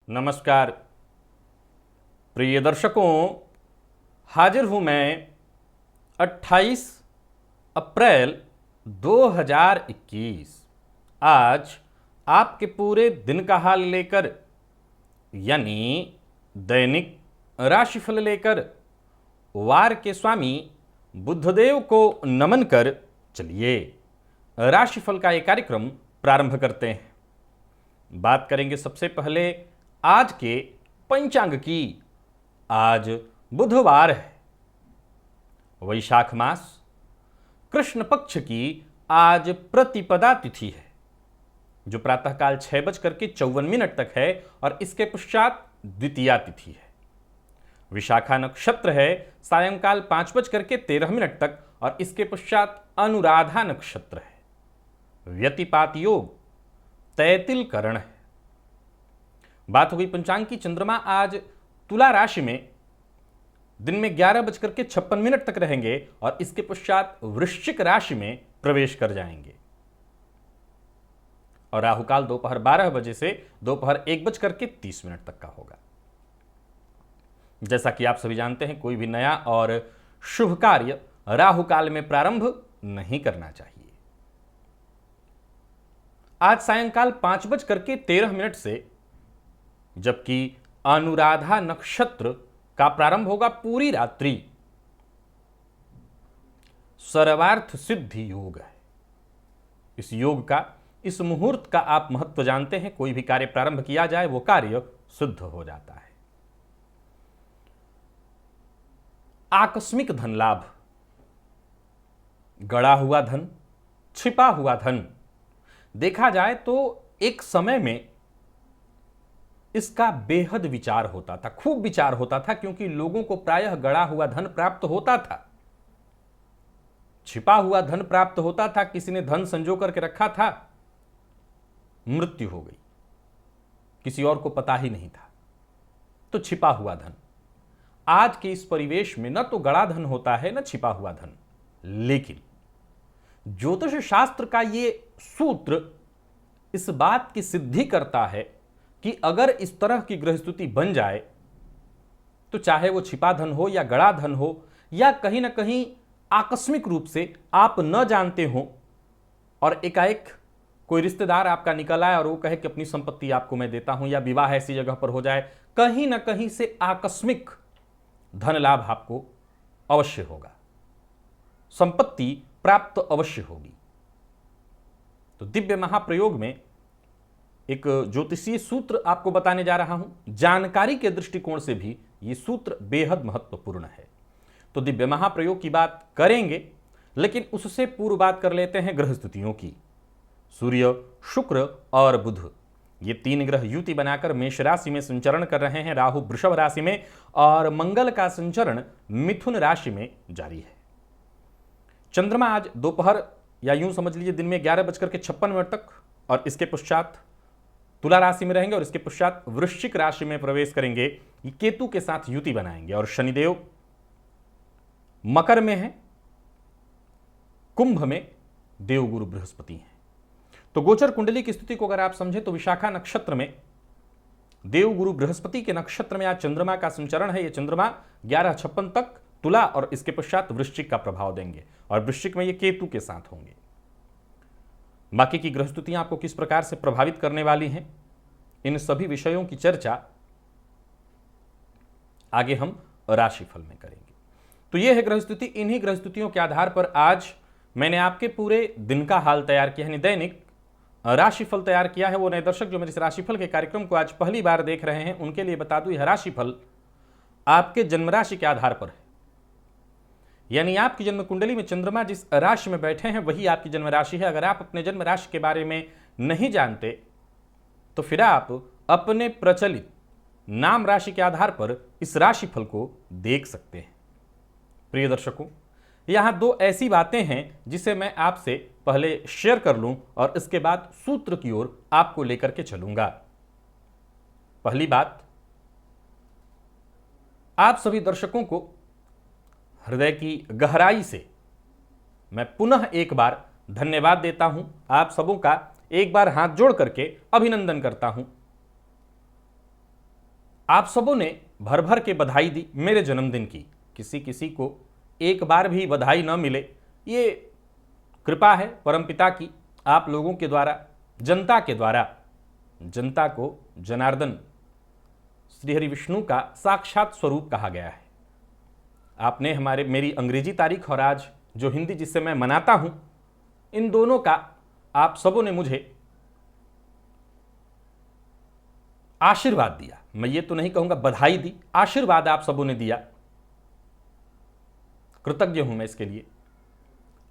नमस्कार प्रिय दर्शकों, हाजिर हूं मैं 28 अप्रैल 2021। आज आपके पूरे दिन का हाल लेकर, यानी दैनिक राशिफल लेकर वार के स्वामी बुद्धदेव को नमन कर चलिए राशिफल का ये कार्यक्रम प्रारंभ करते हैं। बात करेंगे सबसे पहले आज के पंचांग की। आज बुधवार है, वैशाख मास, कृष्ण पक्ष की आज प्रतिपदा तिथि है, जो प्रातःकाल 6:54 तक है और इसके पश्चात द्वितीया तिथि है। विशाखा नक्षत्र है, सायंकाल 5:13 तक और इसके पश्चात अनुराधा नक्षत्र है। व्यतिपात योग, तैतिल करण है। बात हो गई पंचांग की। चंद्रमा आज तुला राशि में दिन में 11:56 तक रहेंगे और इसके पश्चात वृश्चिक राशि में प्रवेश कर जाएंगे। और राहुकाल दोपहर 12 बजे से दोपहर 1:30 तक का होगा। जैसा कि आप सभी जानते हैं, कोई भी नया और शुभ कार्य राहुकाल में प्रारंभ नहीं करना चाहिए। आज सायंकाल 5:13 से जबकि अनुराधा नक्षत्र का प्रारंभ होगा पूरी रात्रि, सर्वार्थ सिद्धि योग है। इस योग का, इस मुहूर्त का आप महत्व जानते हैं। कोई भी कार्य प्रारंभ किया जाए वो कार्य सिद्ध हो जाता है। आकस्मिक धन लाभ, गड़ा हुआ धन, छिपा हुआ धन, देखा जाए तो एक समय में इसका बेहद विचार होता था, खूब विचार होता था, क्योंकि लोगों को प्रायः गड़ा हुआ धन प्राप्त होता था, छिपा हुआ धन प्राप्त होता था। किसी ने धन संजो करके रखा था, मृत्यु हो गई, किसी और को पता ही नहीं था, तो छिपा हुआ धन। आज के इस परिवेश में न तो गड़ा धन होता है न छिपा हुआ धन, लेकिन ज्योतिष शास्त्र का ये सूत्र इस बात की सिद्धि करता है कि अगर इस तरह की ग्रह स्थिति बन जाए तो चाहे वो छिपा धन हो या गड़ा धन हो, या कहीं ना कहीं आकस्मिक रूप से आप न जानते हो और एकाएक कोई रिश्तेदार आपका निकल आए और वो कहे कि अपनी संपत्ति आपको मैं देता हूं, या विवाह ऐसी जगह पर हो जाए, कहीं ना कहीं से आकस्मिक धन लाभ आपको अवश्य होगा, संपत्ति प्राप्त अवश्य होगी। तो दिव्य महाप्रयोग में एक ज्योतिषीय सूत्र आपको बताने जा रहा हूं। जानकारी के दृष्टिकोण से भी यह सूत्र बेहद महत्वपूर्ण है। तो दिव्य महाप्रयोग की बात करेंगे, लेकिन उससे पूर्व बात कर लेते हैं ग्रह स्थितियों की। सूर्य, शुक्र और बुध, ये तीन ग्रह युति बनाकर मेष राशि में संचरण कर रहे हैं। राहु वृषभ राशि में और मंगल का संचरण मिथुन राशि में जारी है। चंद्रमा आज दोपहर, या यूं समझ लीजिए दिन में 11:56 तक और इसके पश्चात तुला राशि में रहेंगे और इसके पश्चात वृश्चिक राशि में प्रवेश करेंगे। ये केतु के साथ युति बनाएंगे। और शनिदेव मकर में है, कुंभ में देवगुरु बृहस्पति हैं। तो गोचर कुंडली की स्थिति को अगर आप समझें तो विशाखा नक्षत्र में देवगुरु बृहस्पति के नक्षत्र में आज चंद्रमा का संचरण है। यह चंद्रमा 11:56 तक तुला और इसके पश्चात वृश्चिक का प्रभाव देंगे और वृश्चिक में ये केतु के साथ होंगे। बाकी की ग्रह स्थितियां आपको किस प्रकार से प्रभावित करने वाली हैं, इन सभी विषयों की चर्चा आगे हम राशिफल में करेंगे। तो यह है ग्रह स्थिति। इन्हीं ग्रह स्थितियों के आधार पर आज मैंने आपके पूरे दिन का हाल तैयार किया है, दैनिक राशिफल तैयार किया है। वो नए दर्शक जो मेरे इस राशिफल के कार्यक्रम को आज पहली बार देख रहे हैं, उनके लिए बता दूं, यह राशिफल आपके जन्म राशि के आधार पर है। यानी आपकी जन्म कुंडली में चंद्रमा जिस राशि में बैठे हैं वही आपकी जन्म राशि है। अगर आप अपने जन्म राशि के बारे में नहीं जानते तो फिर आप अपने प्रचलित नाम राशि के आधार पर इस राशिफल को देख सकते हैं। प्रिय दर्शकों, यहां दो ऐसी बातें हैं जिसे मैं आपसे पहले शेयर कर लूं और इसके बाद सूत्र की ओर आपको लेकर के चलूंगा। पहली बात, आप सभी दर्शकों को हृदय की गहराई से मैं पुनः एक बार धन्यवाद देता हूं। आप सबों का एक बार हाथ जोड़ करके अभिनंदन करता हूं। आप सबों ने भर भर के बधाई दी मेरे जन्मदिन की। किसी किसी को एक बार भी बधाई न मिले, ये कृपा है परमपिता की, आप लोगों के द्वारा, जनता के द्वारा। जनता को जनार्दन श्रीहरि विष्णु का साक्षात स्वरूप कहा गया है। आपने मेरी अंग्रेजी तारीख और आज जो हिंदी जिससे मैं मनाता हूं, इन दोनों का आप सबों ने मुझे आशीर्वाद दिया। मैं ये तो नहीं कहूंगा बधाई दी, आशीर्वाद आप सबों ने दिया। कृतज्ञ हूं मैं इसके लिए।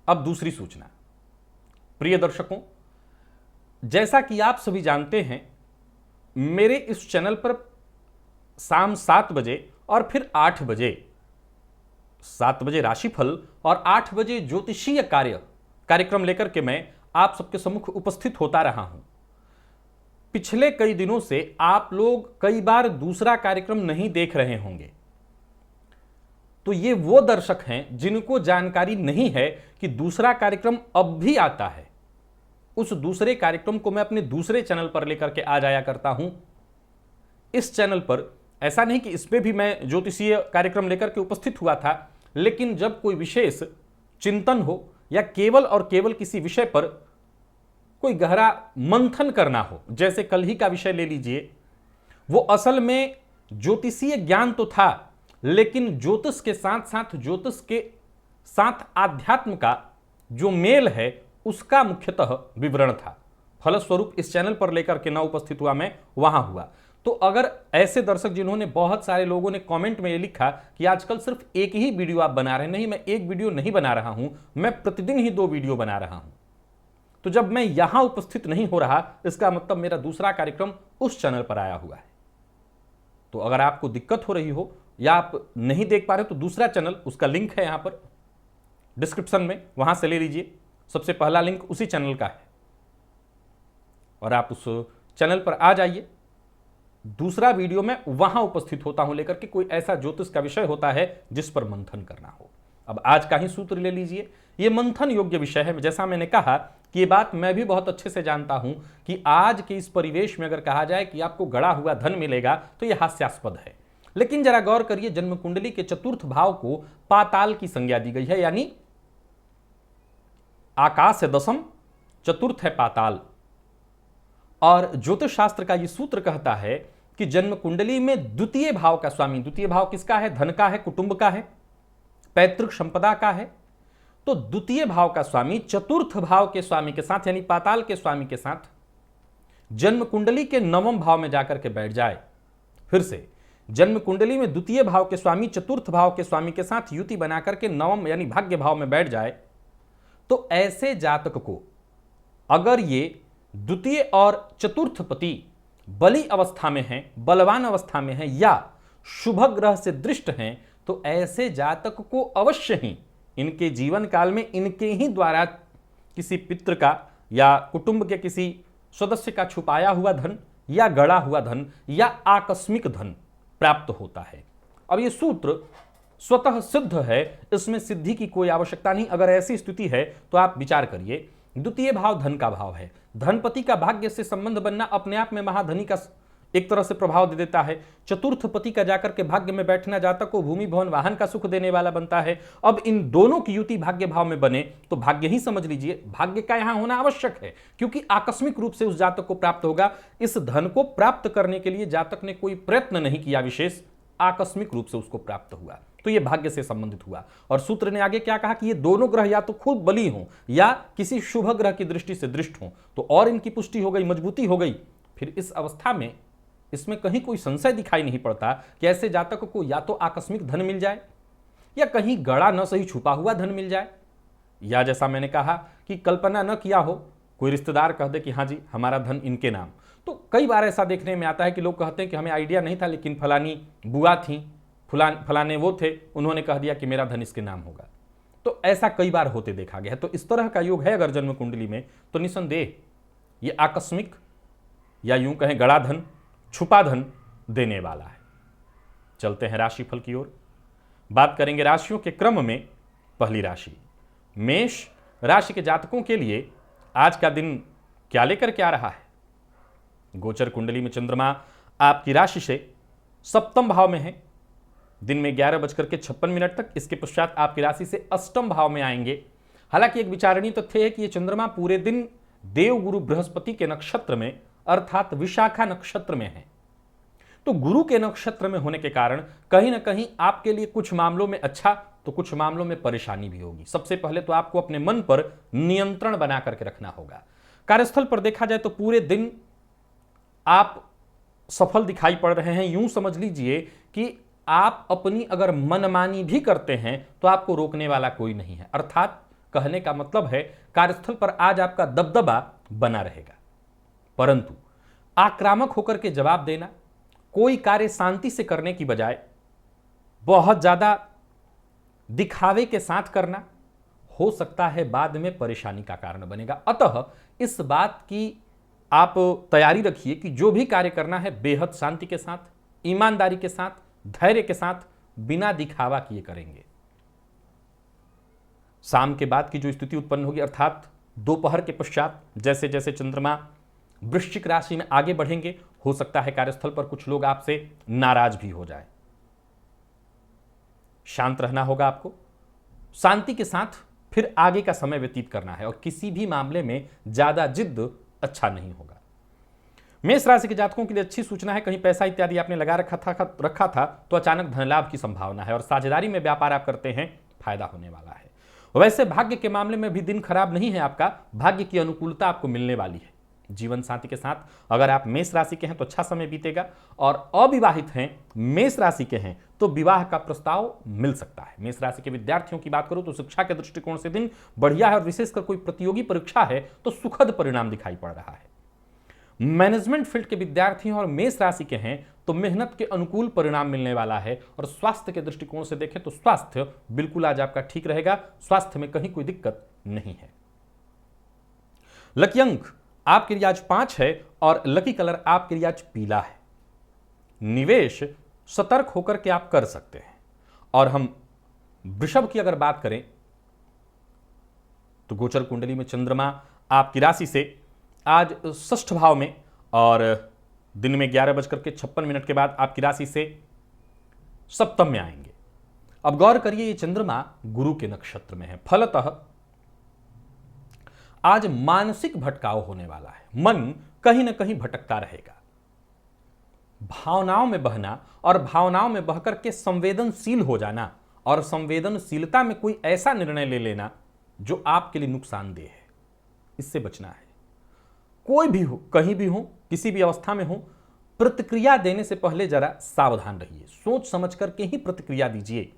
अब दूसरी सूचना, प्रिय दर्शकों, जैसा कि आप सभी जानते हैं, मेरे इस चैनल पर शाम 7 बजे और फिर 8 बजे, 7 बजे राशिफल और 8 बजे ज्योतिषीय कार्यक्रम लेकर के मैं आप सबके सम्मुख उपस्थित होता रहा हूं। पिछले कई दिनों से आप लोग कई बार दूसरा कार्यक्रम नहीं देख रहे होंगे, तो ये वो दर्शक हैं जिनको जानकारी नहीं है कि दूसरा कार्यक्रम अब भी आता है। उस दूसरे कार्यक्रम को मैं अपने दूसरे चैनल पर लेकर के आ जाया करता हूं। इस चैनल पर ऐसा नहीं कि इसमें भी मैं ज्योतिषीय कार्यक्रम लेकर के उपस्थित हुआ था, लेकिन जब कोई विशेष चिंतन हो या केवल और केवल किसी विषय पर कोई गहरा मंथन करना हो, जैसे कल ही का विषय ले लीजिए, वो असल में ज्योतिषीय ज्ञान तो था, लेकिन ज्योतिष के साथ साथ ज्योतिष के साथ आध्यात्म का जो मेल है उसका मुख्यतः विवरण था। फलस्वरूप इस चैनल पर लेकर के न उपस्थित हुआ मैं, वहां हुआ। तो अगर ऐसे दर्शक जिन्होंने, बहुत सारे लोगों ने कमेंट में ये लिखा कि आजकल सिर्फ एक ही वीडियो आप बना रहे हैं, नहीं, मैं एक वीडियो नहीं बना रहा हूं, मैं प्रतिदिन ही 2 वीडियो बना रहा हूं। तो जब मैं यहां उपस्थित नहीं हो रहा, इसका मतलब मेरा दूसरा कार्यक्रम उस चैनल पर आया हुआ है। तो अगर आपको दिक्कत हो रही हो या आप नहीं देख पा रहे तो दूसरा चैनल, उसका लिंक है यहां पर डिस्क्रिप्शन में, वहां से ले लीजिए। सबसे पहला लिंक उसी चैनल का है और आप उस चैनल पर आ जाइए। दूसरा वीडियो में वहां उपस्थित होता हूं लेकर के, कोई ऐसा ज्योतिष का विषय होता है जिस पर मंथन करना हो। अब आज का ही सूत्र ले लीजिए, यह मंथन योग्य विषय है। जैसा मैंने कहा कि ये बात मैं भी बहुत अच्छे से जानता हूं कि आज के इस परिवेश में अगर कहा जाए कि आपको गड़ा हुआ धन मिलेगा तो यह हास्यास्पद है। लेकिन जरा गौर करिए, जन्म कुंडली के चतुर्थ भाव को पाताल की संज्ञा दी गई है, यानी आकाश है दशम, चतुर्थ है पाताल। और ज्योतिष शास्त्र का यह सूत्र कहता है कि जन्म कुंडली में द्वितीय भाव का स्वामी, द्वितीय भाव किसका है? धन का है, कुटुंब का है, पैतृक संपदा का है। तो द्वितीय भाव का स्वामी चतुर्थ भाव के स्वामी के साथ, यानी पाताल के स्वामी के साथ जन्म कुंडली के 9वें भाव में जाकर के बैठ जाए। फिर से जन्म कुंडली में द्वितीय भाव के स्वामी चतुर्थ भाव के स्वामी के साथ युति बनाकर के 9वें यानी भाग्य भाव में बैठ जाए, तो ऐसे जातक को अगर ये द्वितीय और चतुर्थ पति बली अवस्था में हैं, बलवान अवस्था में हैं या शुभ ग्रह से दृष्ट हैं, तो ऐसे जातक को अवश्य ही इनके जीवन काल में इनके ही द्वारा किसी पितृ का या कुटुंब के किसी सदस्य का छुपाया हुआ धन या गड़ा हुआ धन या आकस्मिक धन प्राप्त होता है। अब यह सूत्र स्वतः सिद्ध है, इसमें सिद्धि की कोई आवश्यकता नहीं। अगर ऐसी स्थिति है तो आप विचार करिए, द्वितीय भाव धन का भाव है, धनपति का भाग्य से संबंध बनना अपने आप में महाधनी का एक तरह से प्रभाव दे देता है। चतुर्थ पति का जाकर के भाग्य में बैठना जातक को भूमि भवन वाहन का सुख देने वाला बनता है। अब इन दोनों की युति भाग्य भाव में बने तो भाग्य ही समझ लीजिए, भाग्य का यहां होना आवश्यक है, क्योंकि आकस्मिक रूप से उस जातक को प्राप्त होगा। इस धन को प्राप्त करने के लिए जातक ने कोई प्रयत्न नहीं किया विशेष, आकस्मिक रूप से उसको प्राप्त हुआ, तो यह भाग्य से संबंधित हुआ। और सूत्र ने आगे क्या कहा कि ये दोनों ग्रह या तो खुद बली हों या किसी शुभ ग्रह की दृष्टि से दृष्ट हों, तो और इनकी पुष्टि हो गई, मजबूती हो गई। फिर इस अवस्था में इसमें कहीं कोई संशय दिखाई नहीं पड़ता कि ऐसे जातक को या तो आकस्मिक धन मिल जाए या कहीं गड़ा न सही छुपा हुआ धन मिल जाए, या जैसा मैंने कहा कि कल्पना न किया हो, कोई रिश्तेदार कह दे कि हाँ जी हमारा धन इनके नाम। तो कई बार ऐसा देखने में आता है कि लोग कहते हैं कि हमें आइडिया नहीं था, लेकिन फलानी बुआ थी, फलाने वो थे, उन्होंने कह दिया कि मेरा धन इसके नाम होगा। तो ऐसा कई बार होते देखा गया है। तो इस तरह का योग है अगर जन्म कुंडली में, तो निसंदेह ये आकस्मिक या यूं कहें गड़ा धन, छुपा धन देने वाला है। चलते हैं राशिफल की ओर, बात करेंगे राशियों के क्रम में। पहली राशि मेष राशि के जातकों के लिए आज का दिन क्या लेकर के आ रहा है? गोचर कुंडली में चंद्रमा आपकी राशि से सप्तम भाव में है दिन में 11:56 तक। इसके पश्चात आपकी राशि से अष्टम भाव में आएंगे। हालांकि एक विचारणीय तथ्य है कि यह चंद्रमा पूरे दिन देवगुरु बृहस्पति के नक्षत्र में अर्थात विशाखा नक्षत्र में है। तो गुरु के नक्षत्र में होने के कारण कहीं ना कहीं आपके लिए कुछ मामलों में अच्छा तो कुछ मामलों में परेशानी भी होगी। सबसे पहले तो आपको अपने मन पर नियंत्रण बना करके रखना होगा। कार्यस्थल पर देखा जाए तो पूरे दिन आप सफल दिखाई पड़ रहे हैं। यूं समझ लीजिए कि आप अपनी अगर मनमानी भी करते हैं तो आपको रोकने वाला कोई नहीं है। अर्थात कहने का मतलब है कार्यस्थल पर आज आपका दबदबा बना रहेगा, परंतु आक्रामक होकर के जवाब देना, कोई कार्य शांति से करने की बजाय बहुत ज्यादा दिखावे के साथ करना हो सकता है बाद में परेशानी का कारण बनेगा। अतः इस बात की आप तैयारी रखिए कि जो भी कार्य करना है बेहद शांति के साथ, ईमानदारी के साथ, धैर्य के साथ, बिना दिखावा किए करेंगे। शाम के बाद की जो स्थिति उत्पन्न होगी अर्थात दोपहर के पश्चात जैसे जैसे चंद्रमा वृश्चिक राशि में आगे बढ़ेंगे, हो सकता है कार्यस्थल पर कुछ लोग आपसे नाराज भी हो जाए। शांत रहना होगा आपको, शांति के साथ फिर आगे का समय व्यतीत करना है और किसी भी मामले में ज्यादा जिद अच्छा नहीं होगा। मेष राशि के जातकों के लिए अच्छी सूचना है। कहीं पैसा इत्यादि आपने लगा रखा था तो अचानक धन लाभ की संभावना है और साझेदारी में व्यापार आप करते हैं, फायदा होने वाला है। वैसे भाग्य के मामले में भी दिन खराब नहीं है आपका, भाग्य की अनुकूलता आपको मिलने वाली है। जीवन साथी के साथ अगर आप मेष राशि के हैं तो अच्छा समय बीतेगा और अविवाहित हैं, मेष राशि के हैं तो विवाह का प्रस्ताव मिल सकता है। मेष राशि के विद्यार्थियों की बात करूं तो शिक्षा के दृष्टिकोण से दिन बढ़िया है और विशेषकर कोई प्रतियोगी परीक्षा है तो सुखद परिणाम दिखाई पड़ रहा है। मैनेजमेंट फील्ड के विद्यार्थियों और मेष राशि के हैं तो मेहनत के अनुकूल परिणाम मिलने वाला है और स्वास्थ्य के दृष्टिकोण से देखें तो स्वास्थ्य बिल्कुल आज आपका ठीक रहेगा, स्वास्थ्य में कहीं कोई दिक्कत नहीं है। लकी अंक आपके लिए आज 5 है और लकी कलर आपके लिए आज पीला है। निवेश सतर्क होकर के आप कर सकते हैं। और हम वृषभ की अगर बात करें तो गोचर कुंडली में चंद्रमा आपकी राशि से आज षष्ठ भाव में और दिन में 11:56 के बाद आपकी राशि से सप्तम में आएंगे। अब गौर करिए ये चंद्रमा गुरु के नक्षत्र में है, फलतः आज मानसिक भटकाव होने वाला है। मन कहीं ना कहीं भटकता रहेगा। भावनाओं में बहना और भावनाओं में बहकर के संवेदनशील हो जाना और संवेदनशीलता में कोई ऐसा निर्णय ले लेना जो आपके लिए नुकसानदेह है, इससे बचना है। कोई भी हो, कहीं भी हो, किसी भी अवस्था में हो, प्रतिक्रिया देने से पहले जरा सावधान रहिए, सोच समझ करके ही प्रतिक्रिया दीजिए।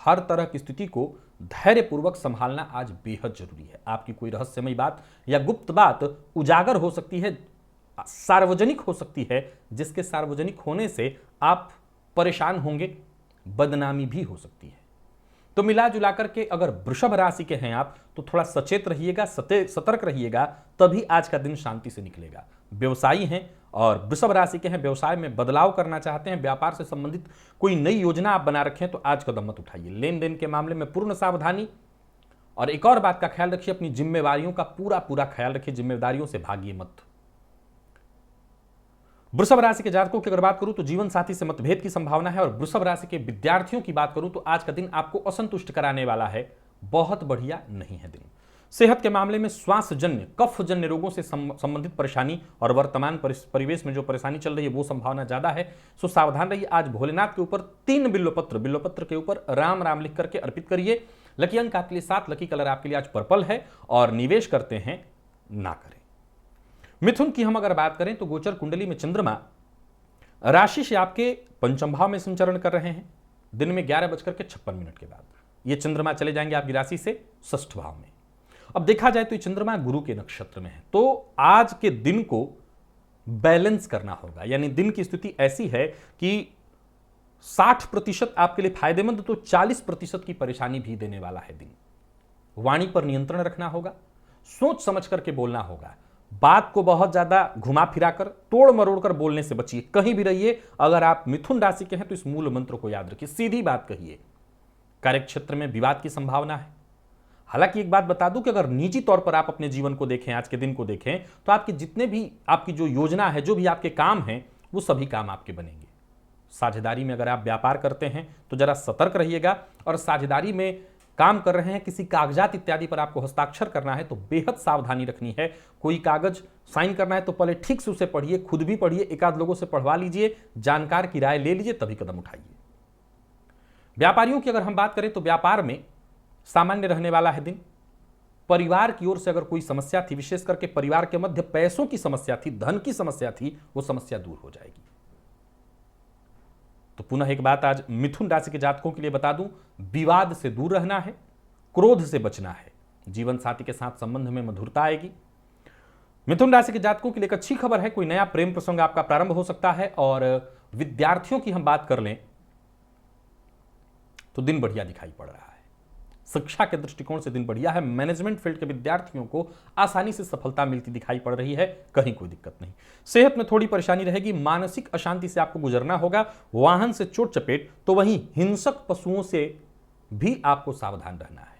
हर तरह की स्थिति को धैर्यपूर्वक संभालना आज बेहद जरूरी है। आपकी कोई रहस्यमय बात या गुप्त बात उजागर हो सकती है, सार्वजनिक हो सकती है, जिसके सार्वजनिक होने से आप परेशान होंगे, बदनामी भी हो सकती है। तो मिला जुला करके अगर वृषभ राशि के हैं आप तो थोड़ा सचेत रहिएगा, सतर्क रहिएगा, तभी आज का दिन शांति से निकलेगा। व्यवसायी हैं और वृषभ राशि के हैं, व्यवसाय में बदलाव करना चाहते हैं, व्यापार से संबंधित कोई नई योजना आप बना रखें तो आज कदम मत उठाइए। लेन देन के मामले में पूर्ण सावधानी और एक और बात का ख्याल रखिए, अपनी जिम्मेवारियों का पूरा ख्याल रखिए, जिम्मेदारियों से भागिए मत। वृषभ राशि के जातकों की अगर बात करूं तो जीवन साथी से मतभेद की संभावना है और वृषभ राशि के विद्यार्थियों की बात करूं तो आज का दिन आपको असंतुष्ट कराने वाला है, बहुत बढ़िया नहीं है दिन। सेहत के मामले में श्वासजन्य कफजन्य रोगों से संबंधित परेशानी और वर्तमान परिवेश में जो परेशानी चल रही है वो संभावना ज्यादा है, सो सावधान रहिए। आज भोलेनाथ के ऊपर 3 बिल्वपत्र के ऊपर राम राम लिख करके अर्पित करिए। लकी अंक आपके लिए 7, लकी कलर आपके लिए आज पर्पल है और निवेश करते हैं ना करें। मिथुन की हम अगर बात करें तो गोचर कुंडली में चंद्रमा राशि से आपके पंचम भाव में संचरण कर रहे हैं। दिन में 11:56 के बाद ये चंद्रमा चले जाएंगे आपकी राशि से षष्ठ भाव में। अब देखा जाए तो ये चंद्रमा गुरु के नक्षत्र में है, तो आज के दिन को बैलेंस करना होगा। यानी दिन की स्थिति ऐसी है कि 60% आपके लिए फायदेमंद तो 40% की परेशानी भी देने वाला है दिन। वाणी पर नियंत्रण रखना होगा, सोच समझ करके बोलना होगा, बात को बहुत ज्यादा घुमा फिराकर तोड़ मरोड़ कर बोलने से बचिए। कहीं भी रहिए, अगर आप मिथुन राशि के हैं तो इस मूल मंत्र को याद रखिए, सीधी बात कहिए। कार्यक्षेत्र में विवाद की संभावना है। हालांकि एक बात बता दूं कि अगर निजी तौर पर आप अपने जीवन को देखें, आज के दिन को देखें, तो आपके जितने भी आपकी जो योजना है, जो भी आपके काम हैं, वो सभी काम आपके बनेंगे। साझेदारी में अगर आप व्यापार करते हैं तो जरा सतर्क रहिएगा, और साझेदारी में काम कर रहे हैं, किसी कागजात इत्यादि पर आपको हस्ताक्षर करना है तो बेहद सावधानी रखनी है। कोई कागज साइन करना है तो पहले ठीक से उसे पढ़िए, खुद भी पढ़िए, एक आध लोगों से पढ़वा लीजिए, जानकार की राय ले लीजिए, तभी कदम उठाइए। व्यापारियों की अगर हम बात करें तो व्यापार में सामान्य रहने वाला है दिन। परिवार की ओर से अगर कोई समस्या थी, विशेष करके परिवार के मध्य पैसों की समस्या थी, धन की समस्या थी, वो समस्या दूर हो जाएगी। तो पुनः एक बात आज मिथुन राशि के जातकों के लिए बता दूं, विवाद से दूर रहना है, क्रोध से बचना है, जीवन साथी के साथ संबंध में मधुरता आएगी। मिथुन राशि के जातकों के लिए एक अच्छी खबर है, कोई नया प्रेम प्रसंग आपका प्रारंभ हो सकता है। और विद्यार्थियों की हम बात कर लें तो दिन बढ़िया दिखाई पड़ रहा है, शिक्षा के दृष्टिकोण से दिन बढ़िया है। मैनेजमेंट फील्ड के विद्यार्थियों को आसानी से सफलता मिलती दिखाई पड़ रही है, कहीं कोई दिक्कत नहीं। सेहत में थोड़ी परेशानी रहेगी, मानसिक अशांति से आपको गुजरना होगा, वाहन से चोट चपेट, तो वहीं हिंसक पशुओं से भी आपको सावधान रहना है।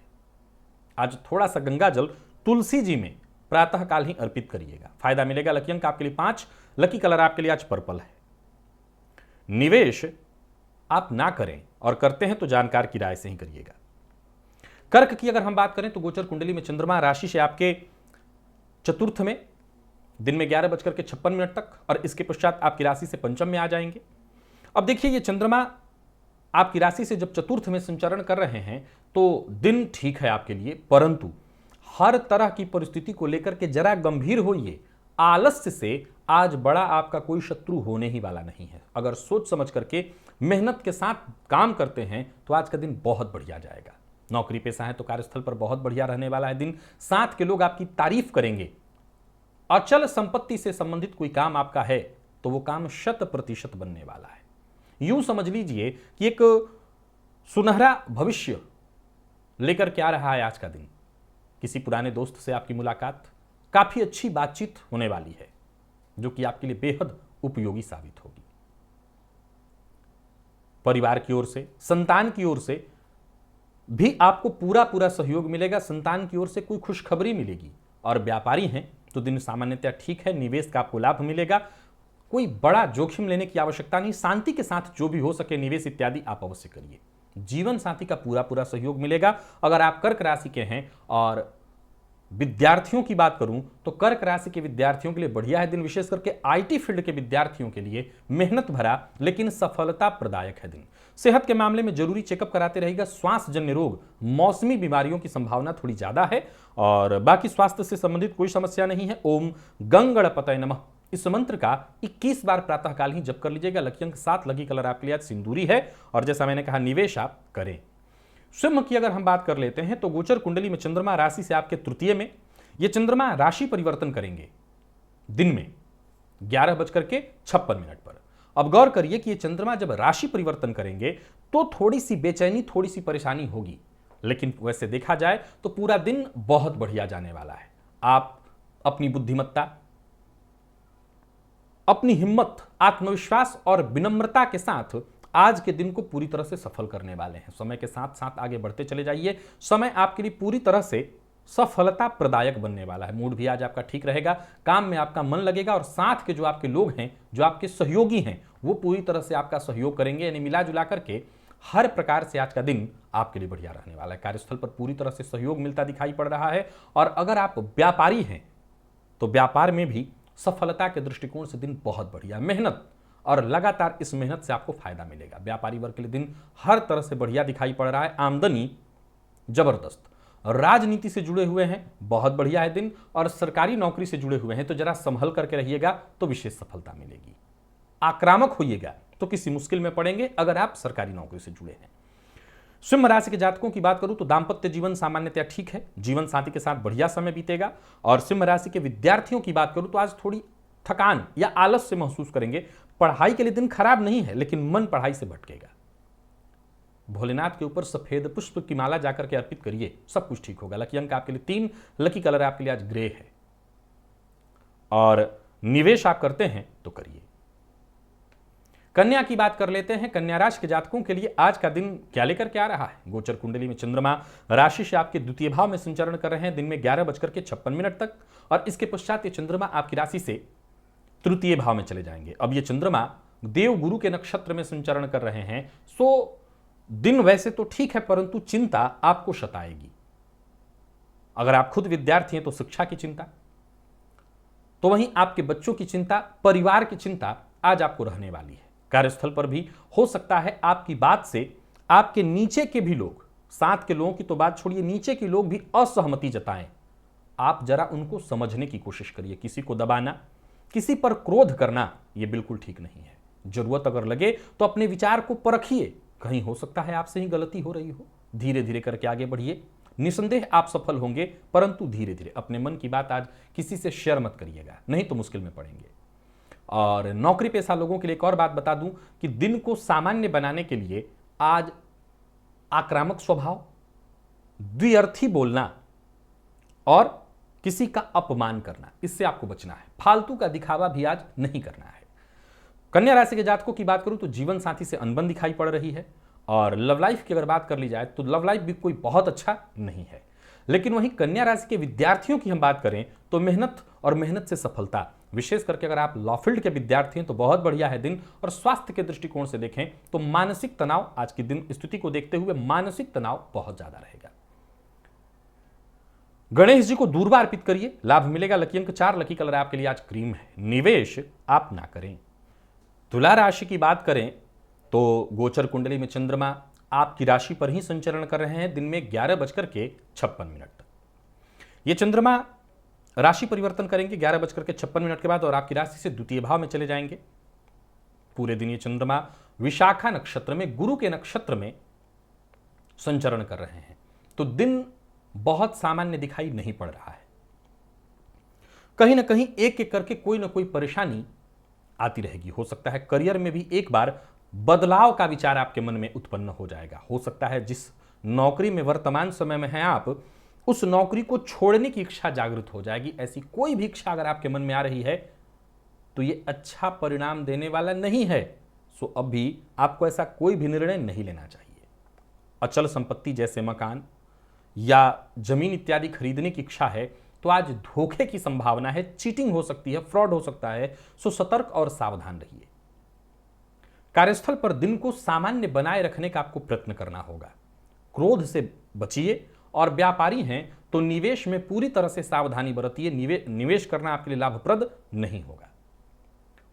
आज थोड़ा सा गंगा जल तुलसी जी में प्रातःकाल ही अर्पित करिएगा, फायदा मिलेगा। लकी अंक आपके लिए 5, लकी कलर आपके लिए आज पर्पल है। निवेश आप ना करें और करते हैं तो जानकार की राय से ही करिएगा। कर्क की अगर हम बात करें तो गोचर कुंडली में चंद्रमा राशि से आपके चतुर्थ में दिन में 11:56 तक, और इसके पश्चात आपकी राशि से पंचम में आ जाएंगे। अब देखिए, ये चंद्रमा आपकी राशि से जब चतुर्थ में संचरण कर रहे हैं तो दिन ठीक है आपके लिए, परंतु हर तरह की परिस्थिति को लेकर के जरा गंभीर होइए। आलस्य से आज बड़ा आपका कोई शत्रु होने ही वाला नहीं है। अगर सोच समझ करके मेहनत के साथ काम करते हैं तो आज का दिन बहुत बढ़िया जाएगा। नौकरी पेशा है तो कार्यस्थल पर बहुत बढ़िया रहने वाला है दिन, साथ के लोग आपकी तारीफ करेंगे। अचल संपत्ति से संबंधित कोई काम आपका है तो वो काम 100% बनने वाला है। यूं समझ लीजिए कि एक सुनहरा भविष्य लेकर के आ रहा है आज का दिन। किसी पुराने दोस्त से आपकी मुलाकात, काफी अच्छी बातचीत होने वाली है जो कि आपके लिए बेहद उपयोगी साबित होगी। परिवार की ओर से, संतान की ओर से भी आपको पूरा सहयोग मिलेगा, संतान की ओर से कोई खुशखबरी मिलेगी। और व्यापारी हैं तो दिन सामान्यतः ठीक है, निवेश का आपको लाभ मिलेगा। कोई बड़ा जोखिम लेने की आवश्यकता नहीं, शांति के साथ जो भी हो सके निवेश इत्यादि आप अवश्य करिए। जीवन साथी का पूरा सहयोग मिलेगा। अगर आप कर्क राशि के हैं और विद्यार्थियों की बात करूं तो कर्क राशि के विद्यार्थियों के लिए बढ़िया है दिन, विशेष करके आईटी फील्ड के विद्यार्थियों के लिए मेहनत भरा लेकिन सफलता प्रदायक है दिन। सेहत के मामले में जरूरी चेकअप कराते रहेगा। श्वास जन्य रोग, मौसमी बीमारियों की संभावना थोड़ी ज्यादा है, और बाकी स्वास्थ्य से संबंधित कोई समस्या नहीं है। ओम गंगणपतये नमः इस मंत्र का 21 बार प्रातःकाल ही जप कर लीजिएगा। लकी अंक 7, लकी कलर आपके लिए आज सिंदूरी है, और जैसा मैंने कहा निवेश आप करें। सिंह की अगर हम बात कर लेते हैं तो गोचर कुंडली में चंद्रमा राशि से आपके तृतीय में, ये चंद्रमा राशि परिवर्तन करेंगे दिन में 11:56 पर। अब गौर करिए कि ये चंद्रमा जब राशि परिवर्तन करेंगे तो थोड़ी सी बेचैनी, थोड़ी सी परेशानी होगी, लेकिन वैसे देखा जाए तो पूरा दिन बहुत बढ़िया जाने वाला है। आप अपनी बुद्धिमत्ता, अपनी हिम्मत, आत्मविश्वास और विनम्रता के साथ आज के दिन को पूरी तरह से सफल करने वाले हैं। समय के साथ साथ आगे बढ़ते चले जाइए। समय आपके लिए पूरी तरह से सफलता प्रदायक बनने वाला है। मूड भी आज आपका ठीक रहेगा, काम में आपका मन लगेगा, और साथ के जो आपके लोग हैं, जो आपके सहयोगी हैं, वो पूरी तरह से आपका सहयोग करेंगे। यानी मिला जुला करके हर प्रकार से आज का दिन आपके लिए बढ़िया रहने वाला है। कार्यस्थल पर पूरी तरह से सहयोग मिलता दिखाई पड़ रहा है। और अगर आप व्यापारी हैं तो व्यापार में भी सफलता के दृष्टिकोण से दिन बहुत बढ़िया। मेहनत और लगातार इस मेहनत से आपको फायदा मिलेगा। व्यापारी वर्ग के लिए दिन हर तरह से बढ़िया दिखाई पड़ रहा है। आमदनी जबरदस्त। राजनीति से जुड़े हुए हैं बहुत बढ़िया है दिन, और सरकारी नौकरी से जुड़े हुए हैं तो जरा संभल करके रहिएगा तो विशेष सफलता मिलेगी। आक्रामक होइएगा तो किसी मुश्किल में पड़ेंगे अगर आप सरकारी नौकरी से जुड़े हैं। सिंह राशि के जातकों की बात करूं तो दांपत्य जीवन सामान्यतः ठीक है, जीवन साथी के साथ बढ़िया समय बीतेगा। और सिंह राशि के विद्यार्थियों की बात करूं तो आज थोड़ी थकान या आलस से महसूस करेंगे। पढ़ाई के लिए दिन खराब नहीं है, लेकिन मन पढ़ाई से भटकेगा। भोलेनाथ के ऊपर सफेद पुष्प की माला जाकर के अर्पित करिए, सब कुछ ठीक होगा। लकी अंक आपके लिए 3, लकी कलर आपके लिए आज ग्रे है। और निवेश आप करते हैं तो करिए। कन्या की बात कर लेते हैं। कन्या राशि के जातकों के लिए आज का दिन क्या लेकर के आ रहा है। गोचर कुंडली में चंद्रमा राशि से आपके द्वितीय भाव में संचरण कर रहे हैं दिन में 11:56 तक, और इसके पश्चात ये चंद्रमा आपकी राशि से तृतीय भाव में चले जाएंगे। अब ये चंद्रमा देव गुरु के नक्षत्र में संचरण कर रहे हैं, सो दिन वैसे तो ठीक है, परंतु चिंता आपको सताएगी। अगर आप खुद विद्यार्थी हैं तो शिक्षा की चिंता, तो वहीं आपके बच्चों की चिंता, परिवार की चिंता आज आपको रहने वाली है। कार्यस्थल पर भी हो सकता है आपकी बात से आपके नीचे के भी लोग, साथ के लोगों की तो बात छोड़िए, नीचे के लोग भी असहमति जताएं। आप जरा उनको समझने की कोशिश करिए। किसी को दबाना, किसी पर क्रोध करना, यह बिल्कुल ठीक नहीं है। जरूरत अगर लगे तो अपने विचार को परखिए, कहीं हो सकता है आपसे ही गलती हो रही हो। धीरे धीरे करके आगे बढ़िए, निसंदेह आप सफल होंगे, परंतु धीरे धीरे। अपने मन की बात आज किसी से शेयर मत करिएगा, नहीं तो मुश्किल में पड़ेंगे। और नौकरी पेशा लोगों के लिए एक और बात बता दूं कि दिन को सामान्य बनाने के लिए आज आक्रामक स्वभाव, द्व्यर्थी बोलना और किसी का अपमान करना, इससे आपको बचना है। फालतू का दिखावा भी आज नहीं करना है। कन्या राशि के जातकों की बात करूं तो जीवन साथी से अनबन दिखाई पड़ रही है। और लव लाइफ की अगर बात कर ली जाए तो लव लाइफ भी कोई बहुत अच्छा नहीं है। लेकिन वहीं कन्या राशि के विद्यार्थियों की हम बात करें तो मेहनत और मेहनत से सफलता, विशेष करके अगर आप लॉ फील्ड के विद्यार्थी हैं तो बहुत बढ़िया है दिन। और स्वास्थ्य के दृष्टिकोण से देखें तो मानसिक तनाव, आज की दिन स्थिति को देखते हुए मानसिक तनाव बहुत ज्यादा रहेगा। गणेश जी को दूर्वा अर्पित करिए, लाभ मिलेगा। लकी अंक 4, लकी कलर आपके लिए आज क्रीम है। निवेश आप ना करें। तुला राशि की बात करें तो गोचर कुंडली में चंद्रमा आपकी राशि पर ही संचरण कर रहे हैं दिन में 11:56। ये चंद्रमा राशि परिवर्तन करेंगे 11:56 के बाद और आपकी राशि से द्वितीय भाव में चले जाएंगे। पूरे दिन ये चंद्रमा विशाखा नक्षत्र में, गुरु के नक्षत्र में संचरण कर रहे हैं, तो दिन बहुत सामान्य दिखाई नहीं पड़ रहा है। कहीं ना कहीं एक एक करके कोई ना कोई परेशानी आती रहेगी। हो सकता है करियर में भी एक बार बदलाव का विचार आपके मन में उत्पन्न हो जाएगा। हो सकता है जिस नौकरी में वर्तमान समय में हैं आप, उस नौकरी को छोड़ने की इच्छा जागृत हो जाएगी। ऐसी कोई भी इच्छा अगर आपके मन में आ रही है तो यह अच्छा परिणाम देने वाला नहीं है। सो अभी आपको ऐसा कोई भी निर्णय नहीं लेना चाहिए। अचल संपत्ति जैसे मकान या जमीन इत्यादि खरीदने की इच्छा है तो आज धोखे की संभावना है, चीटिंग हो सकती है, फ्रॉड हो सकता है। सो सतर्क और सावधान रहिए। कार्यस्थल पर दिन को सामान्य बनाए रखने का आपको प्रयत्न करना होगा। क्रोध से बचिए। और व्यापारी हैं तो निवेश में पूरी तरह से सावधानी बरतिए। निवेश करना आपके लिए लाभप्रद नहीं होगा।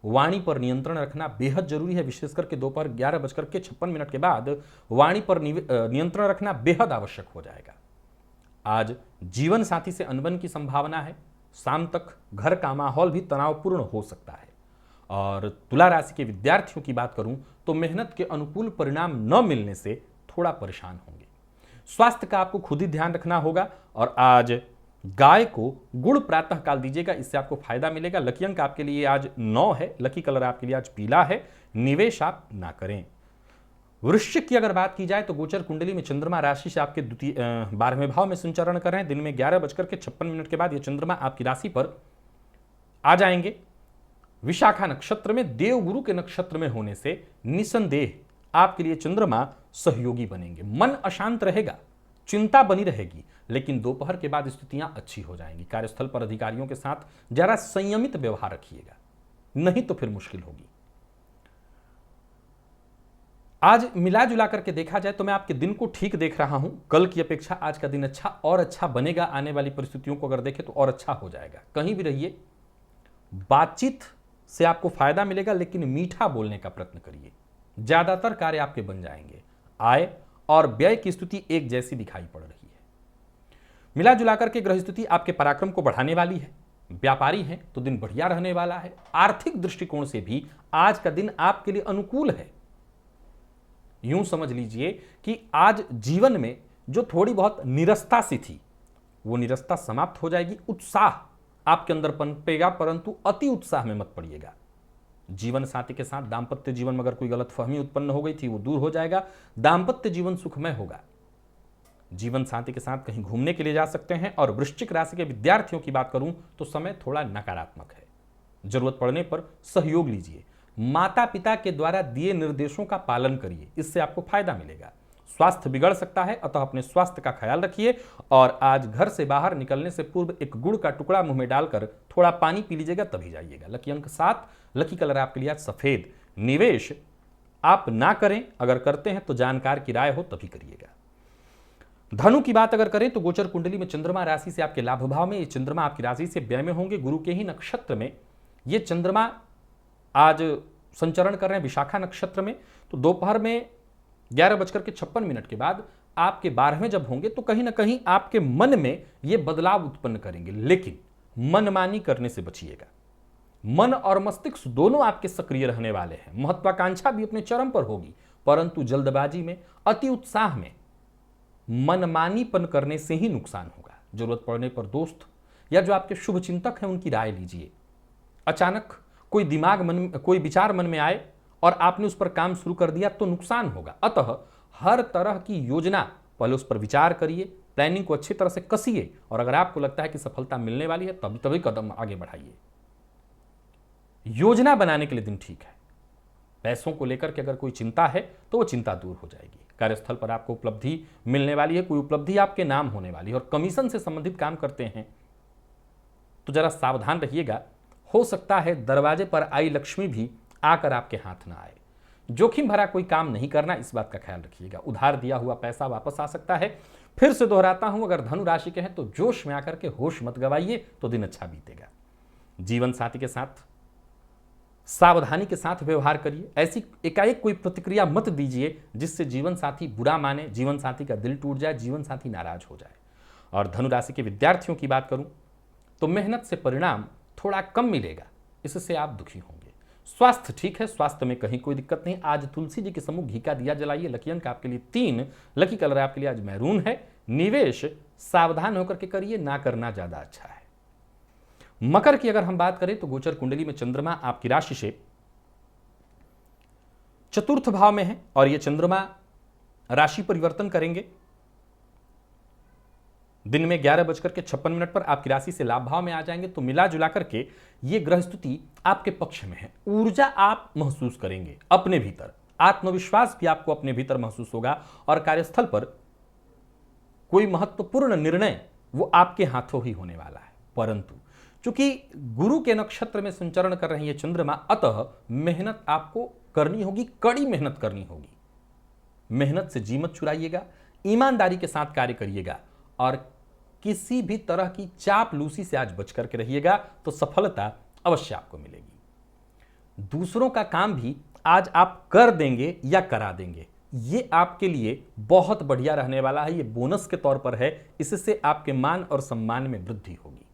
वाणी पर नियंत्रण रखना बेहद जरूरी है। विशेष करके दोपहर 11:56 के बाद वाणी पर नियंत्रण रखना बेहद आवश्यक हो जाएगा। आज जीवन साथी से अनबन की संभावना है। शाम तक घर का माहौल भी तनावपूर्ण हो सकता है। और तुला राशि के विद्यार्थियों की बात करूं तो मेहनत के अनुकूल परिणाम न मिलने से थोड़ा परेशान होंगे। स्वास्थ्य का आपको खुद ही ध्यान रखना होगा। और आज गाय को गुड़ प्रातः काल दीजिएगा, इससे आपको फायदा मिलेगा। लकी अंक आपके लिए आज 9 है। लकी कलर आपके लिए आज पीला है। निवेश आप ना करें। वृश्चिक की अगर बात की जाए तो गोचर कुंडली में चंद्रमा राशि से आपके 12वें भाव में संचरण कर रहे हैं। दिन में 11:56 के बाद ये चंद्रमा आपकी राशि पर आ जाएंगे। विशाखा नक्षत्र में, देवगुरु के नक्षत्र में होने से निसंदेह आपके लिए चंद्रमा सहयोगी बनेंगे। मन अशांत रहेगा, चिंता बनी रहेगी, लेकिन दोपहर के बाद स्थितियां अच्छी हो जाएंगी। कार्यस्थल पर अधिकारियों के साथ जरा संयमित व्यवहार रखिएगा, नहीं तो फिर मुश्किल होगी। आज मिला जुला करके देखा जाए तो मैं आपके दिन को ठीक देख रहा हूं। कल की अपेक्षा आज का दिन अच्छा और अच्छा बनेगा। आने वाली परिस्थितियों को अगर देखें तो और अच्छा हो जाएगा। कहीं भी रहिए, बातचीत से आपको फायदा मिलेगा, लेकिन मीठा बोलने का प्रयत्न करिए। ज्यादातर कार्य आपके बन जाएंगे। आय और व्यय की स्थिति एक जैसी दिखाई पड़ रही है। मिला जुलाकर के ग्रह स्थिति आपके पराक्रम को बढ़ाने वाली है। व्यापारी हैं तो दिन बढ़िया रहने वाला है। आर्थिक दृष्टिकोण से भी आज का दिन आपके लिए अनुकूल है। यूं समझ लीजिए कि आज जीवन में जो थोड़ी बहुत निरस्ता सी थी, वो निरस्ता समाप्त हो जाएगी। उत्साह आपके अंदर पनपेगा, परंतु अति उत्साह में मत पड़िएगा। जीवन साथी के साथ दांपत्य जीवन में अगर कोई गलतफहमी उत्पन्न हो गई थी, वो दूर हो जाएगा। दांपत्य जीवन सुखमय होगा। जीवन साथी के साथ कहीं घूमने के लिए जा सकते हैं। और वृश्चिक राशि के विद्यार्थियों की बात करूं तो समय थोड़ा नकारात्मक है। जरूरत पड़ने पर सहयोग लीजिए। माता पिता के द्वारा दिए निर्देशों का पालन करिए, इससे आपको फायदा मिलेगा। स्वास्थ्य बिगड़ सकता है, अतः अपने स्वास्थ्य का ख्याल रखिए। और आज घर से बाहर निकलने से पूर्व एक गुड़ का टुकड़ा मुंह में डालकर थोड़ा पानी पी लीजिएगा, तभी जाइएगा। लकी अंक 7, लकी कलर आपके लिए आज सफेद। निवेश आप ना करें, अगर करते हैं तो जानकार की राय हो तभी करिएगा। धनु की बात अगर करें तो गोचर कुंडली में चंद्रमा राशि से आपके लाभ भाव में, ये चंद्रमा आपकी राशि से व्यय में होंगे, गुरु के ही नक्षत्र में ये चंद्रमा आज संचरण कर रहे हैं विशाखा नक्षत्र में। तो दोपहर में 11:56 के बाद आपके 12वें जब होंगे तो कहीं ना कहीं आपके मन में ये बदलाव उत्पन्न करेंगे, लेकिन मनमानी करने से बचिएगा। मन और मस्तिष्क दोनों आपके सक्रिय रहने वाले हैं, महत्वाकांक्षा भी अपने चरम पर होगी, परंतु जल्दबाजी में, अति उत्साह में मनमानीपन करने से ही नुकसान होगा। जरूरत पड़ने पर दोस्त या जो आपके शुभ चिंतक हैं उनकी राय लीजिए। अचानक कोई विचार मन में आए और आपने उस पर काम शुरू कर दिया तो नुकसान होगा। अतः हर तरह की योजना पहले उस पर विचार करिए, प्लानिंग को अच्छी तरह से कसिए, और अगर आपको लगता है कि सफलता मिलने वाली है तभी कदम आगे बढ़ाइए। योजना बनाने के लिए दिन ठीक है। पैसों को लेकर के अगर कोई चिंता है तो वो चिंता दूर हो जाएगी। कार्यस्थल पर आपको उपलब्धि मिलने वाली है, कोई उपलब्धि आपके नाम होने वाली है, और कमीशन से संबंधित काम करते हैं तो जरा सावधान रहिएगा। हो सकता है दरवाजे पर आई लक्ष्मी भी आकर आपके हाथ ना आए। जोखिम भरा कोई काम नहीं करना, इस बात का ख्याल रखिएगा। उधार दिया हुआ पैसा वापस आ सकता है। फिर से दोहराता हूं, अगर धनु राशि के हैं तो जोश में आकर के होश मत गवाइए तो दिन अच्छा बीतेगा। जीवन साथी के साथ सावधानी के साथ व्यवहार करिए। ऐसी एकाएक कोई प्रतिक्रिया मत दीजिए जिससे जीवन साथी बुरा माने, जीवन साथी का दिल टूट जाए, जीवन साथी नाराज हो जाए। और धनु राशि के विद्यार्थियों की बात करूं तो मेहनत से परिणाम थोड़ा कम मिलेगा, इससे आप दुखी होंगे। स्वास्थ्य ठीक है, स्वास्थ्य में कहीं कोई दिक्कत नहीं। आज तुलसी जी के सम्मुख घी का दिया जलाइए। लकी अंक आपके लिए 3, लकी कलर आपके लिए आज मैरून है। निवेश सावधान होकर के करिए, ना करना ज्यादा अच्छा है। मकर की अगर हम बात करें तो गोचर कुंडली में चंद्रमा आपकी राशि से चतुर्थ भाव में है और यह चंद्रमा राशि परिवर्तन करेंगे। दिन में 11:56 पर आपकी राशि से लाभ भाव में आ जाएंगे। तो मिला जुला करके ये ग्रह स्थिति आपके पक्ष में है। ऊर्जा आप महसूस करेंगे अपने भीतर, आत्मविश्वास भी आपको अपने भीतर महसूस होगा, और कार्यस्थल पर कोई महत्वपूर्ण निर्णय वो आपके हाथों ही होने वाला है। परंतु चूंकि गुरु के नक्षत्र में संचरण कर रही है चंद्रमा, अतः मेहनत आपको करनी होगी, कड़ी मेहनत करनी होगी। मेहनत से जी मत चुराइएगा, ईमानदारी के साथ कार्य करिएगा, और किसी भी तरह की चापलूसी से आज बच करके रहिएगा तो सफलता अवश्य आपको मिलेगी। दूसरों का काम भी आज आप कर देंगे या करा देंगे, ये आपके लिए बहुत बढ़िया रहने वाला है। ये बोनस के तौर पर है, इससे आपके मान और सम्मान में वृद्धि होगी।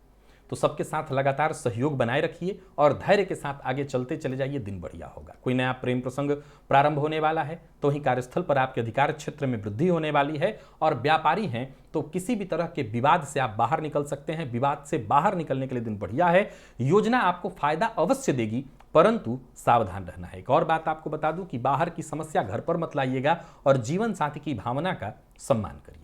तो सबके साथ लगातार सहयोग बनाए रखिए और धैर्य के साथ आगे चलते चले जाइए, दिन बढ़िया होगा। कोई नया प्रेम प्रसंग प्रारंभ होने वाला है तो वहीं कार्यस्थल पर आपके अधिकार क्षेत्र में वृद्धि होने वाली है। और व्यापारी हैं तो किसी भी तरह के विवाद से आप बाहर निकल सकते हैं। विवाद से बाहर निकलने के लिए दिन बढ़िया है। योजना आपको फायदा अवश्य देगी, परंतु सावधान रहना है। एक और बात आपको बता दूं कि बाहर की समस्या घर पर मत लाइएगा और जीवन साथी की भावना का सम्मान करिएगा।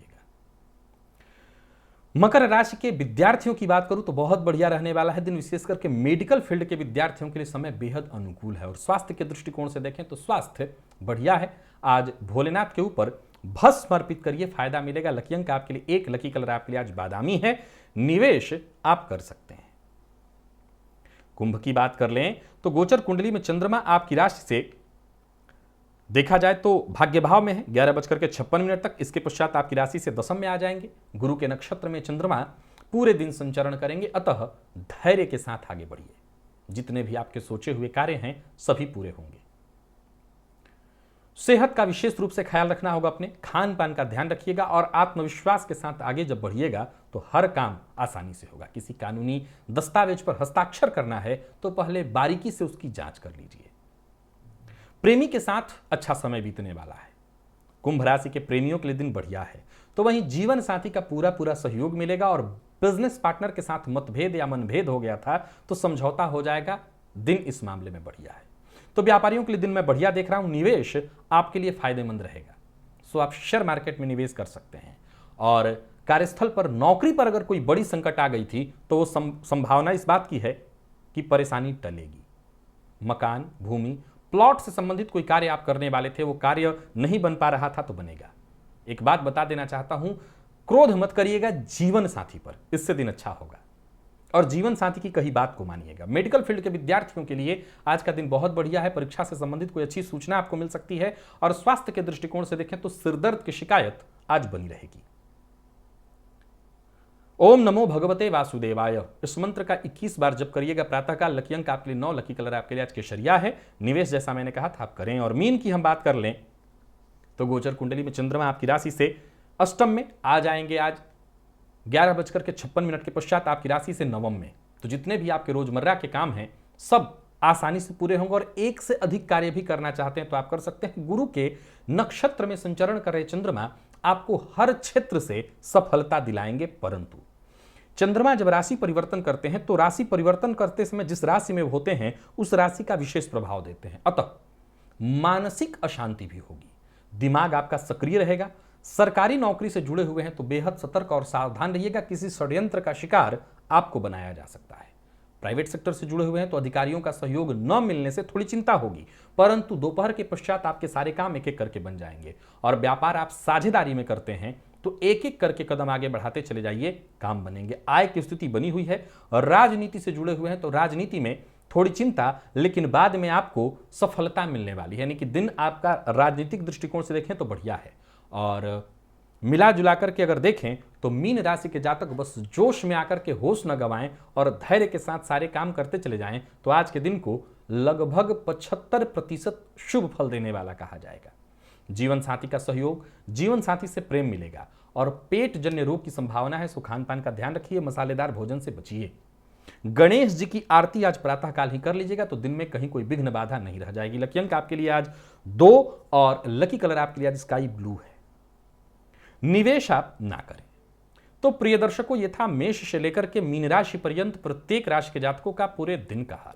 मकर राशि के विद्यार्थियों की बात करूं तो बहुत बढ़िया रहने वाला है दिन। विशेष करके मेडिकल फील्ड के विद्यार्थियों के लिए समय बेहद अनुकूल है। और स्वास्थ्य के दृष्टिकोण से देखें तो स्वास्थ्य बढ़िया है। आज भोलेनाथ के ऊपर भस्म अर्पित करिए, फायदा मिलेगा। लकी अंक आपके लिए 1, लकी कलर आपके लिए आज बादामी है। निवेश आप कर सकते हैं। कुंभ की बात कर लें तो गोचर कुंडली में चंद्रमा आपकी राशि से देखा जाए तो भाग्य भाव में है 11:56 तक। इसके पश्चात आपकी राशि से दशम में आ जाएंगे। गुरु के नक्षत्र में चंद्रमा पूरे दिन संचरण करेंगे, अतः धैर्य के साथ आगे बढ़िए। जितने भी आपके सोचे हुए कार्य हैं सभी पूरे होंगे। सेहत का विशेष रूप से ख्याल रखना होगा, अपने खान पान का ध्यान रखिएगा और आत्मविश्वास के साथ आगे जब बढ़िएगा तो हर काम आसानी से होगा। किसी कानूनी दस्तावेज पर हस्ताक्षर करना है तो पहले बारीकी से उसकी जांच कर लीजिए। प्रेमी के साथ अच्छा समय बीतने वाला है। कुंभ राशि के प्रेमियों के लिए दिन बढ़िया है। तो वहीं जीवन साथी का पूरा सहयोग मिलेगा और बिजनेस पार्टनर के साथ मतभेद या मनभेद हो गया था तो समझौता हो जाएगा। दिन इस मामले में बढ़िया है। तो व्यापारियों के लिए दिन मैं बढ़िया देख रहा हूं। निवेश आपके लिए फायदेमंद रहेगा, सो आप शेयर मार्केट में निवेश कर सकते हैं। और कार्यस्थल पर नौकरी पर अगर कोई बड़ी संकट आ गई थी तो वो संभावना इस बात की है कि परेशानी टलेगी। मकान, भूमि, प्लॉट से संबंधित कोई कार्य आप करने वाले थे, वो कार्य नहीं बन पा रहा था तो बनेगा। एक बात बता देना चाहता हूं, क्रोध मत करिएगा जीवन साथी पर, इससे दिन अच्छा होगा। और जीवन साथी की कही बात को मानिएगा। मेडिकल फील्ड के विद्यार्थियों के लिए आज का दिन बहुत बढ़िया है। परीक्षा से संबंधित कोई अच्छी सूचना आपको मिल सकती है। और स्वास्थ्य के दृष्टिकोण से देखें तो सिरदर्द की शिकायत आज बनी रहेगी। ओम नमो भगवते वासुदेवाय इस मंत्र का 21 बार जप करिएगा प्रातःकाल। लकी अंक आपके लिए 9, लकी कलर आपके लिए आज केसरिया है। निवेश जैसा मैंने कहा था आप करें। और मीन की हम बात कर लें तो गोचर कुंडली में चंद्रमा आपकी राशि से अष्टम में आ जाएंगे आज 11:56 के पश्चात आपकी राशि से नवम में। तो जितने भी आपके रोजमर्रा के काम हैं सब आसानी से पूरे होंगे। और एक से अधिक कार्य भी करना चाहते हैं तो आप कर सकते हैं। गुरु के नक्षत्र में संचरण कर रहे चंद्रमा आपको हर क्षेत्र से सफलता दिलाएंगे। परंतु चंद्रमा जब राशि परिवर्तन करते हैं तो राशि परिवर्तन करते समय जिस राशि में होते हैं उस राशि का विशेष प्रभाव देते हैं। अतः मानसिक अशांति भी होगी, दिमाग आपका सक्रिय रहेगा। सरकारी नौकरी से जुड़े हुए हैं तो बेहद सतर्क और सावधान रहिएगा, किसी षड्यंत्र का शिकार आपको बनाया जा सकता है। प्राइवेट सेक्टर से जुड़े हुए हैं तो अधिकारियों का सहयोग न मिलने से थोड़ी चिंता होगी, परंतु दोपहर के पश्चात आपके सारे काम एक एक करके बन जाएंगे। और व्यापार आप साझेदारी में करते हैं तो एक एक करके कदम आगे बढ़ाते चले जाइए, काम बनेंगे। आय की स्थिति बनी हुई है। और राजनीति से जुड़े हुए हैं तो राजनीति में थोड़ी चिंता, लेकिन बाद में आपको सफलता मिलने वाली है। यानी कि दिन आपका राजनीतिक दृष्टिकोण से देखें तो बढ़िया है। और मिला जुला करके अगर देखें तो मीन राशि के जातक बस जोश में आकर के होश न गंवाएं और धैर्य के साथ सारे काम करते चले जाएं तो आज के दिन को लगभग 75% शुभ फल देने वाला कहा जाएगा। जीवन साथी का सहयोग, जीवन साथी से प्रेम मिलेगा। और पेट जन्य रोग की संभावना है, सो खान पान का ध्यान रखिए, मसालेदार भोजन से बचिए। गणेश जी की आरती आज प्रातःकाल ही कर लीजिएगा तो दिन में कहीं कोई विघ्न बाधा नहीं रह जाएगी। लकी अंक आपके लिए आज 2 और लकी कलर आपके लिए आज स्काई ब्लू है। निवेश आप ना करें। तो प्रिय दर्शकों, ये था मेष से लेकर के मीन राशि पर्यंत प्रत्येक राशि के जातकों का पूरे दिन का हाल।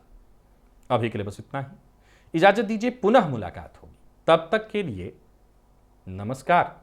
अभी के लिए बस इतना ही, इजाजत दीजिए, पुनः मुलाकात होगी। तब तक के लिए नमस्कार।